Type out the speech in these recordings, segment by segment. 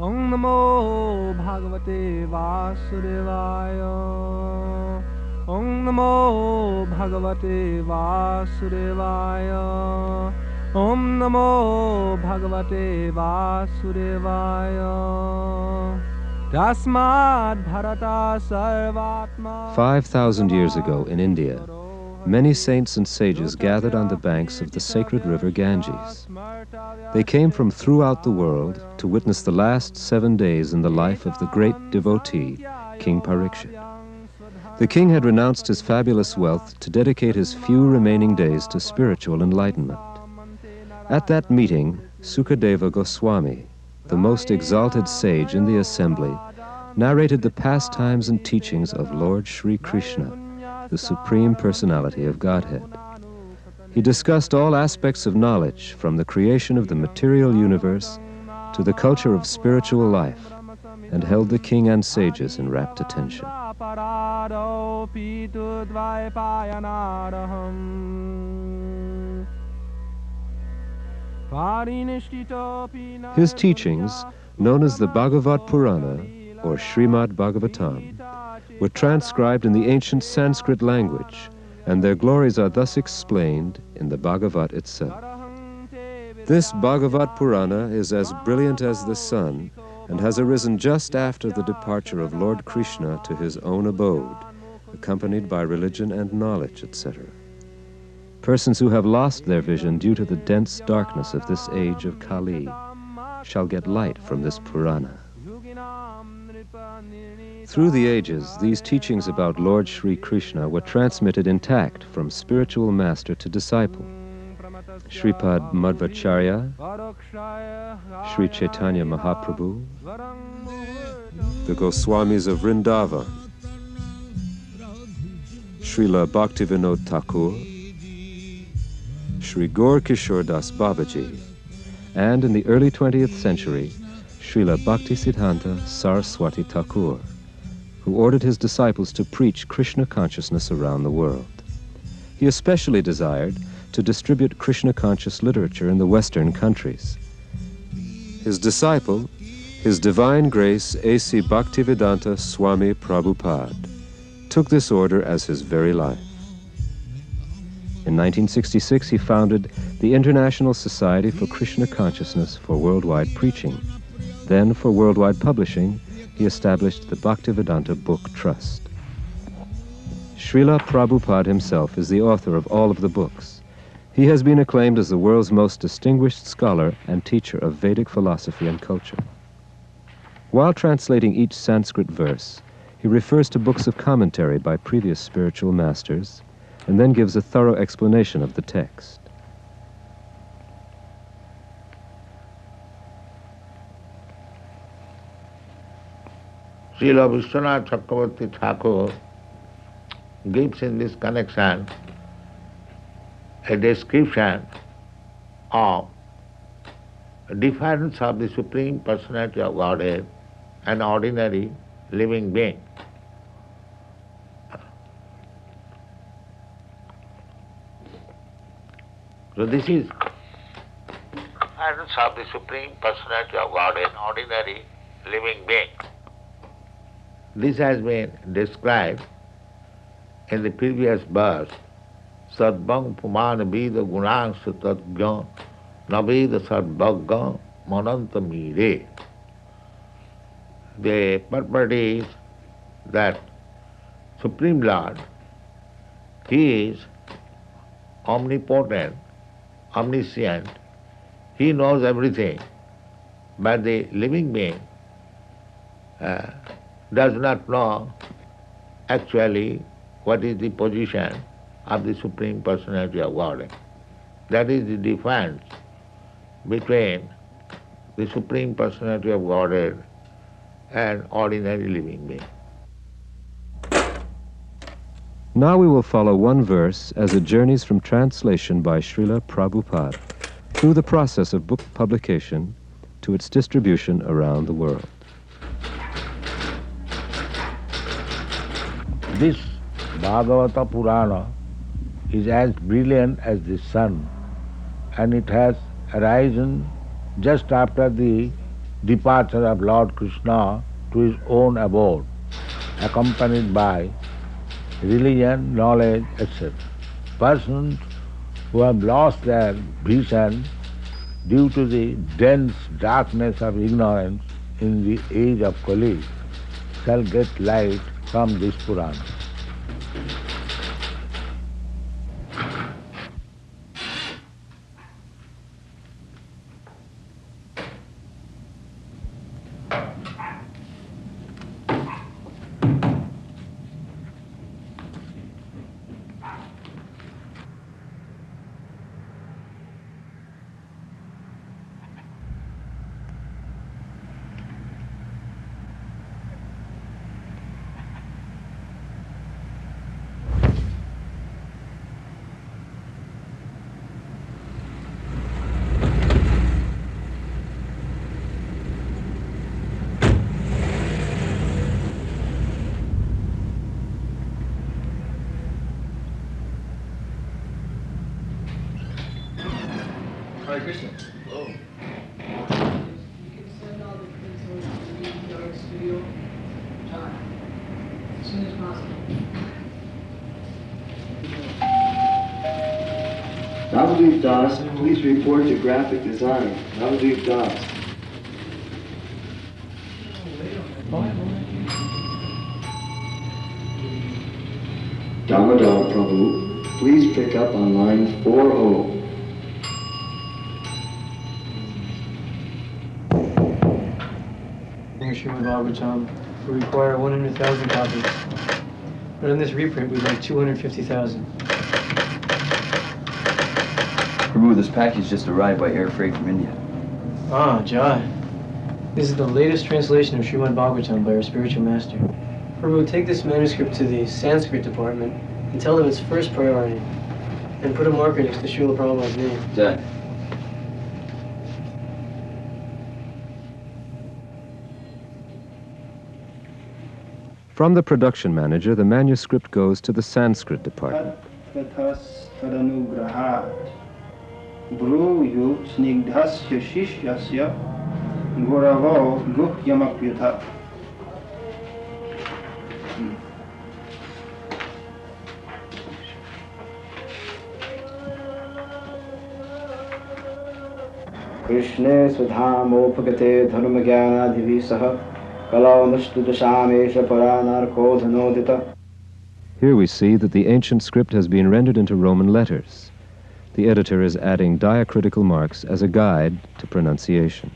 Om Namo Bhagavate Vasudevaya. Om Namo Bhagavate Vasudevaya. Om Namo Bhagavate Vasudevaya. Tasmad Bharata Sarvatma. 5,000 years ago in India, many saints and sages gathered on the banks of the sacred river Ganges. They came from throughout the world to witness the last 7 days in the life of the great devotee, King Parikshit. The king had renounced his fabulous wealth to dedicate his few remaining days to spiritual enlightenment. At that meeting, Sukadeva Goswami, the most exalted sage in the assembly, narrated the pastimes and teachings of Lord Sri Krishna, the Supreme Personality of Godhead. He discussed all aspects of knowledge, from the creation of the material universe to the culture of spiritual life, and held the king and sages in rapt attention. His teachings, known as the Bhagavat Purana, or Srimad Bhagavatam, were transcribed in the ancient Sanskrit language, and their glories are thus explained in the Bhagavat itself. This Bhagavat Purana is as brilliant as the sun and has arisen just after the departure of Lord Krishna to his own abode, accompanied by religion and knowledge, etc. Persons who have lost their vision due to the dense darkness of this age of Kali shall get light from this Purana. Through the ages, these teachings about Lord Sri Krishna were transmitted intact from spiritual master to disciple. Shripad Madhvacharya, Sri Chaitanya Mahaprabhu, the Goswamis of Vrindavan, Srila Bhaktivinoda Thakur, Sri Gaur Kishore Das Babaji, and in the early 20th century, Srila Bhaktisiddhanta Saraswati Thakur, who ordered his disciples to preach Krishna consciousness around the world. He especially desired to distribute Krishna-conscious literature in the Western countries. His disciple, His Divine Grace A.C. Bhaktivedanta Swami Prabhupada, took this order as his very life. In 1966, he founded the International Society for Krishna Consciousness for Worldwide Preaching. Then, for worldwide publishing, he established the Bhaktivedanta Book Trust. Srila Prabhupada himself is the author of all of the books. He has been acclaimed as the world's most distinguished scholar and teacher of Vedic philosophy and culture. While translating each Sanskrit verse, he refers to books of commentary by previous spiritual masters, and then gives a thorough explanation of the text. Srila Vishwanath Chakravarti Thakur gives in this connection a description of the difference of the Supreme Personality of Godhead and ordinary living being. So this is difference of the Supreme Personality of Godhead and ordinary living being. This has been described in the previous verse, Sadbang Puman Vida Gunang Sutadgyan Naveda Sadbhagyan Mananta Mire. The purport is that Supreme Lord, He is omnipotent, omniscient, He knows everything, but the living being does not know actually what is the position of the Supreme Personality of Godhead. That is the difference between the Supreme Personality of Godhead and ordinary living being. Now we will follow one verse as it journeys from translation by Srila Prabhupada through the process of book publication to its distribution around the world. This Bhagavata Purana is as brilliant as the sun, and it has arisen just after the departure of Lord Krishna to his own abode, accompanied by religion, knowledge, etc. Persons who have lost their vision due to the dense darkness of ignorance in the age of Kali shall get light from this Purana. Hare Krishna. Hello. You can send all the things over to the art studio, John, as soon as possible. Navadvip Das, please report to graphic design. Navadvip Das. Damodar Prabhu, please pick up on line 40. Srimad Bhagavatam, we require 100,000 copies. But in this reprint, we'd like 250,000. Prabhu, this package just arrived by air freight from India. Ah, Jai. This is the latest translation of Srimad Bhagavatam by our spiritual master. Prabhu, take this manuscript to the Sanskrit department and tell them it's first priority. And put a marker next to Srila Prabhupada's name. Jai. From the production manager, the manuscript goes to the Sanskrit department. Krishne Swadhamopagate Dharmagyanadhivisaha Kalavanustudashamesha Paranarkodhanodita. Here we see that the ancient script has been rendered into Roman letters. The editor is adding diacritical marks as a guide to pronunciation.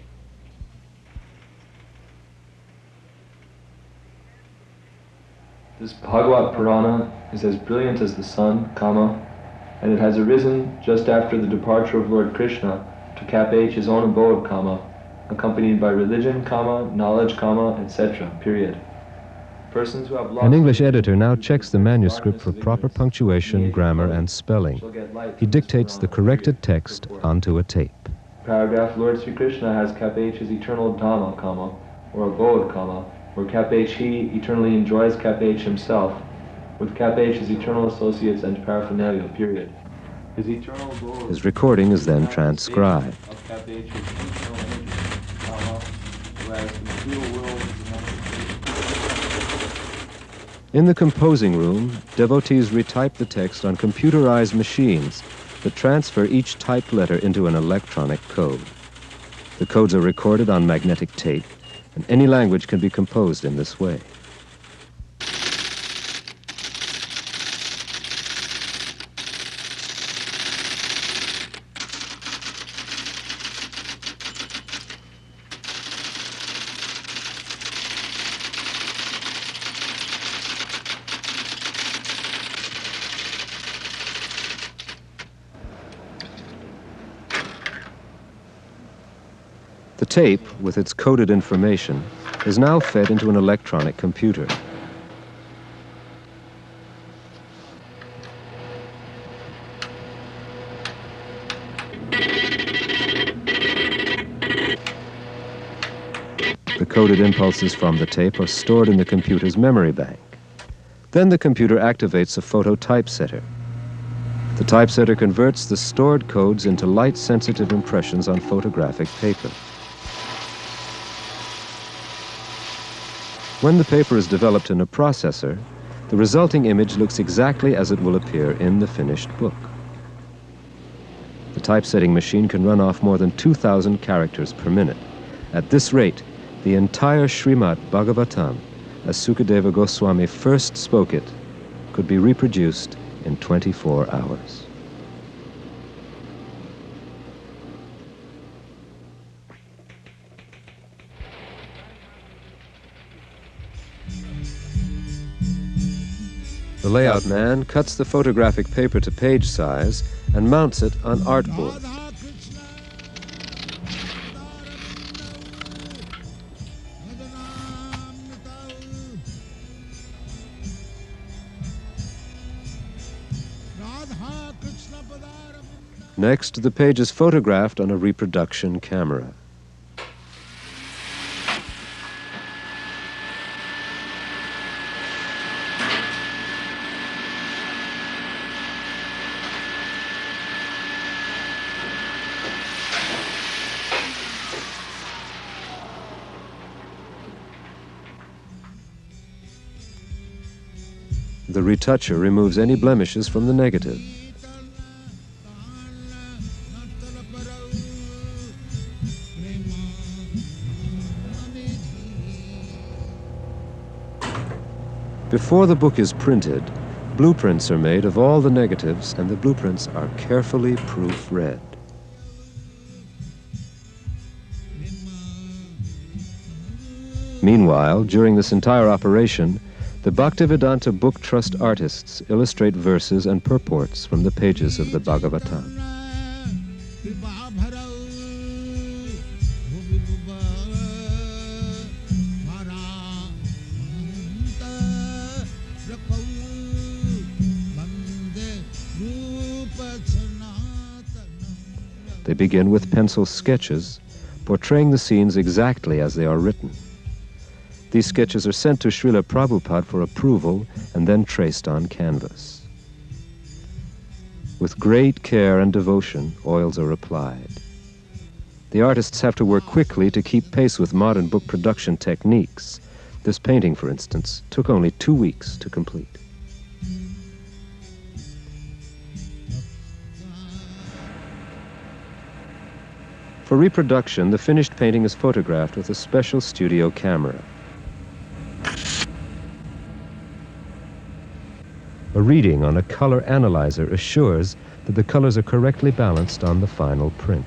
This Bhagavat Purana is as brilliant as the sun, and it has arisen just after the departure of Lord Krishna to Cap H his own abode, accompanied by religion, knowledge, etc., period. Persons who have lost... An English editor now checks the manuscript for proper punctuation, grammar, and spelling. He dictates the corrected text onto a tape. Paragraph, Lord Sri Krishna has Cap H his eternal Dhamma, or abode, where Cap H he eternally enjoys Cap H himself, with Cap H his eternal associates and paraphernalia, period. His eternal abode... His recording is then transcribed. In the composing room, devotees retype the text on computerized machines that transfer each typed letter into an electronic code. The codes are recorded on magnetic tape, and any language can be composed in this way. The tape, with its coded information, is now fed into an electronic computer. The coded impulses from the tape are stored in the computer's memory bank. Then the computer activates a photo typesetter. The typesetter converts the stored codes into light-sensitive impressions on photographic paper. When the paper is developed in a processor, the resulting image looks exactly as it will appear in the finished book. The typesetting machine can run off more than 2,000 characters per minute. At this rate, the entire Srimad Bhagavatam, as Sukadeva Goswami first spoke it, could be reproduced in 24 hours. The layout man cuts the photographic paper to page size and mounts it on artboard. Next, the page is photographed on a reproduction camera. The retoucher removes any blemishes from the negative. Before the book is printed, blueprints are made of all the negatives, and the blueprints are carefully proofread. Meanwhile, during this entire operation, the Bhaktivedanta Book Trust artists illustrate verses and purports from the pages of the Bhagavatam. They begin with pencil sketches, portraying the scenes exactly as they are written. These sketches are sent to Srila Prabhupada for approval and then traced on canvas. With great care and devotion, oils are applied. The artists have to work quickly to keep pace with modern book production techniques. This painting, for instance, took only 2 weeks to complete. For reproduction, the finished painting is photographed with a special studio camera. A reading on a color analyzer assures that the colors are correctly balanced on the final print.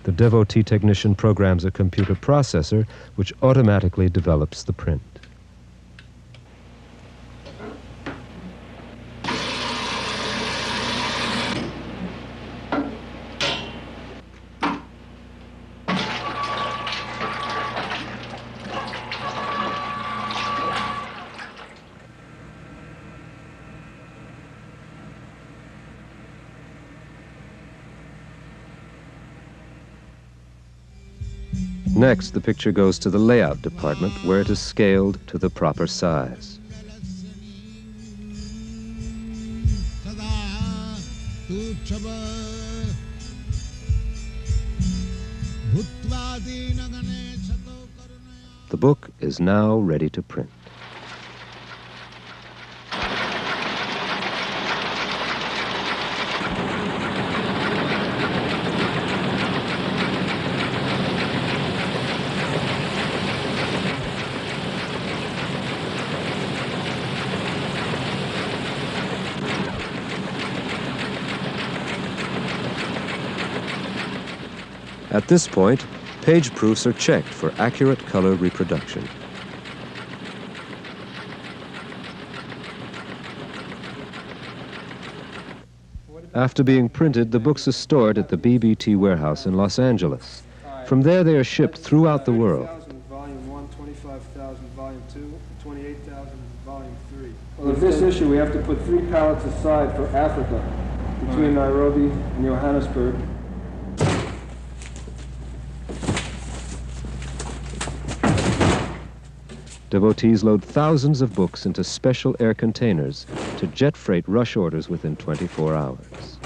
The devotee technician programs a computer processor which automatically develops the print. Next, the picture goes to the layout department, where it is scaled to the proper size. The book is now ready to print. At this point, page proofs are checked for accurate color reproduction. After being printed, the books are stored at the BBT warehouse in Los Angeles. From there, they are shipped throughout the world. Volume 1, 25,000, Volume 2, 28,000, Volume 3. Well, with this issue, we have to put 3 pallets aside for Africa, between Nairobi and Johannesburg. Devotees load thousands of books into special air containers to jet freight rush orders within 24 hours.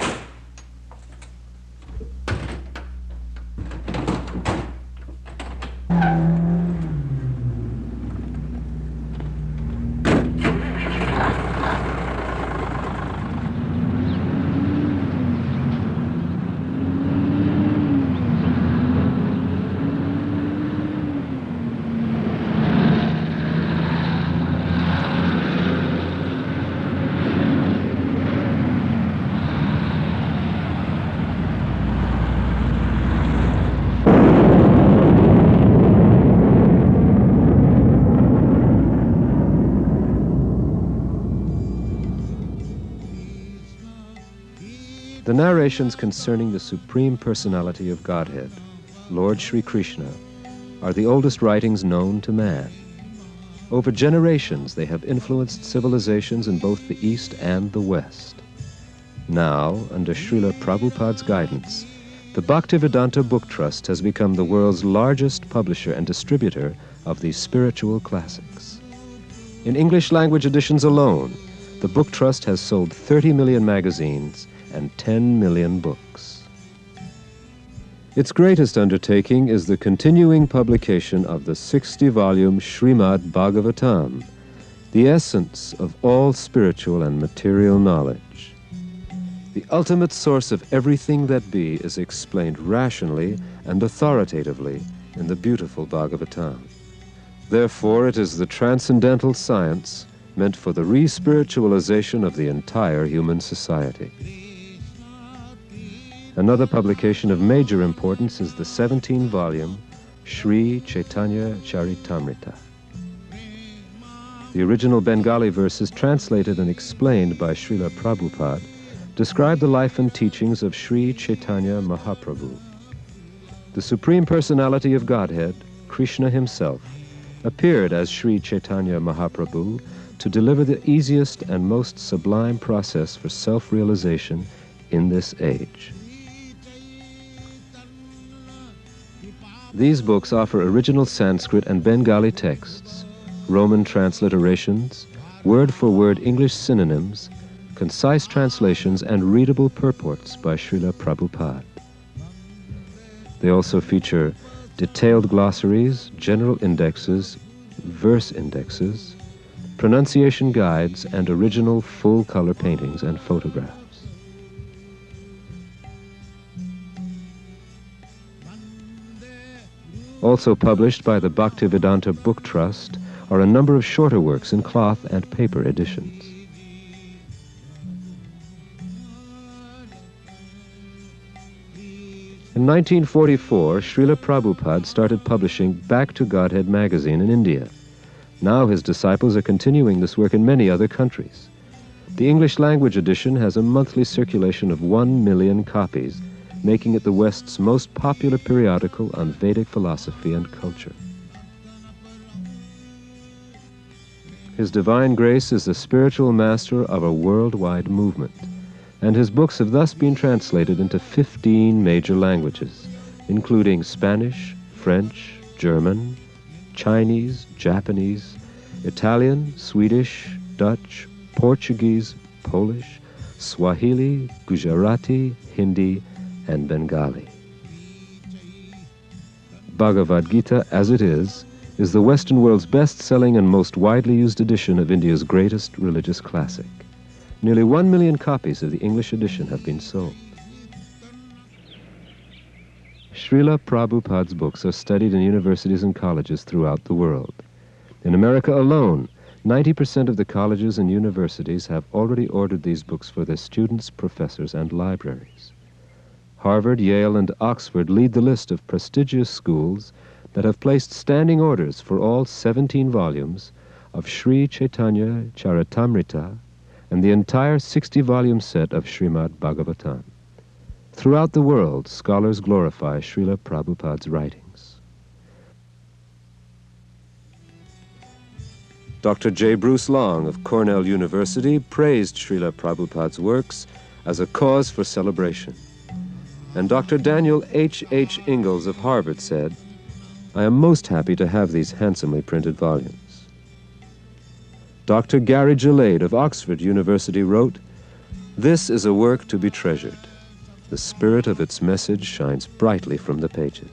narrations concerning the Supreme Personality of Godhead, Lord Sri Krishna, are the oldest writings known to man. Over generations, they have influenced civilizations in both the East and the West. Now, under Srila Prabhupada's guidance, the Bhaktivedanta Book Trust has become the world's largest publisher and distributor of these spiritual classics. In English language editions alone, the Book Trust has sold 30 million magazines and 10 million books. Its greatest undertaking is the continuing publication of the 60-volume Srimad Bhagavatam, the essence of all spiritual and material knowledge. The ultimate source of everything that be is explained rationally and authoritatively in the beautiful Bhagavatam. Therefore, it is the transcendental science meant for the re-spiritualization of the entire human society. Another publication of major importance is the 17-volume Sri Chaitanya Charitamrita. The original Bengali verses, translated and explained by Srila Prabhupada, describe the life and teachings of Sri Chaitanya Mahaprabhu. The Supreme Personality of Godhead, Krishna himself, appeared as Sri Chaitanya Mahaprabhu to deliver the easiest and most sublime process for self-realization in this age. These books offer original Sanskrit and Bengali texts, Roman transliterations, word-for-word English synonyms, concise translations, and readable purports by Srila Prabhupada. They also feature detailed glossaries, general indexes, verse indexes, pronunciation guides, and original full-color paintings and photographs. Also published by the Bhaktivedanta Book Trust are a number of shorter works in cloth and paper editions. In 1944, Srila Prabhupada started publishing Back to Godhead magazine in India. Now his disciples are continuing this work in many other countries. The English language edition has a monthly circulation of 1 million copies, making it the West's most popular periodical on Vedic philosophy and culture. His Divine Grace is the spiritual master of a worldwide movement, and his books have thus been translated into 15 major languages, including Spanish, French, German, Chinese, Japanese, Italian, Swedish, Dutch, Portuguese, Polish, Swahili, Gujarati, Hindi, and Bengali. Bhagavad Gita, as it is the Western world's best-selling and most widely used edition of India's greatest religious classic. Nearly 1 million copies of the English edition have been sold. Srila Prabhupada's books are studied in universities and colleges throughout the world. In America alone, 90% of the colleges and universities have already ordered these books for their students, professors, and libraries. Harvard, Yale, and Oxford lead the list of prestigious schools that have placed standing orders for all 17 volumes of Sri Chaitanya Charitamrita and the entire 60-volume set of Srimad Bhagavatam. Throughout the world, scholars glorify Srila Prabhupada's writings. Dr. J. Bruce Long of Cornell University praised Srila Prabhupada's works as a cause for celebration. And Dr. Daniel H. Ingalls of Harvard said, "I am most happy to have these handsomely printed volumes." Dr. Gary Gillade of Oxford University wrote, "This is a work to be treasured. The spirit of its message shines brightly from the pages."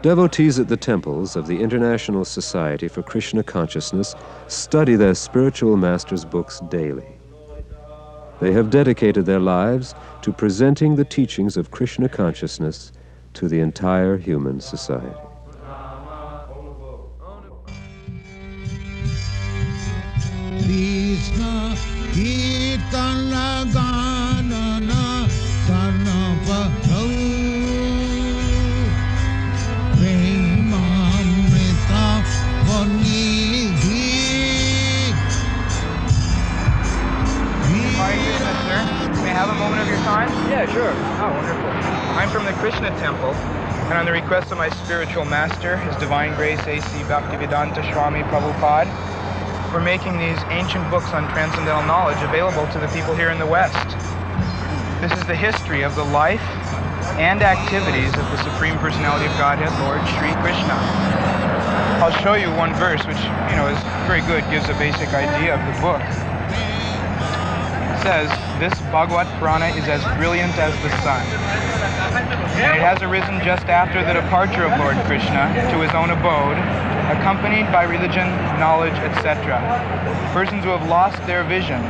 Devotees at the temples of the International Society for Krishna Consciousness study their spiritual master's books daily. They have dedicated their lives to presenting the teachings of Krishna consciousness to the entire human society. Krishna temple, and on the request of my spiritual master, His Divine Grace A.C. Bhaktivedanta Swami Prabhupada, we're making these ancient books on transcendental knowledge available to the people here in the West. This is the history of the life and activities of the Supreme Personality of Godhead, Lord Sri Krishna. I'll show you one verse which, is very good, gives a basic idea of the book. It says, this Bhagavad Purana is as brilliant as the sun. And it has arisen just after the departure of Lord Krishna to his own abode, accompanied by religion, knowledge, etc. Persons who have lost their vision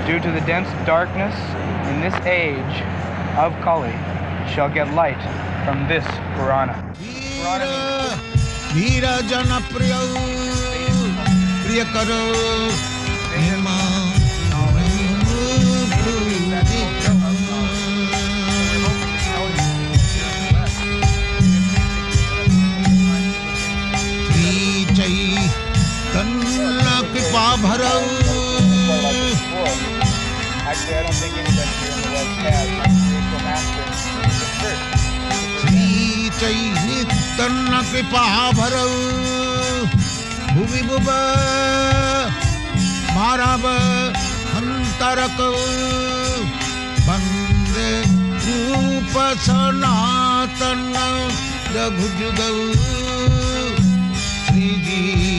due to the dense darkness in this age of Kali shall get light from this Purana. Purana Actually, I don't think anybody here in the West has a spiritual master. Sri Chaitanya Kripa Bharau Bhuvi Bhuva Marava Antarakau Bande Rupa Sanatana Jaghujugau Sri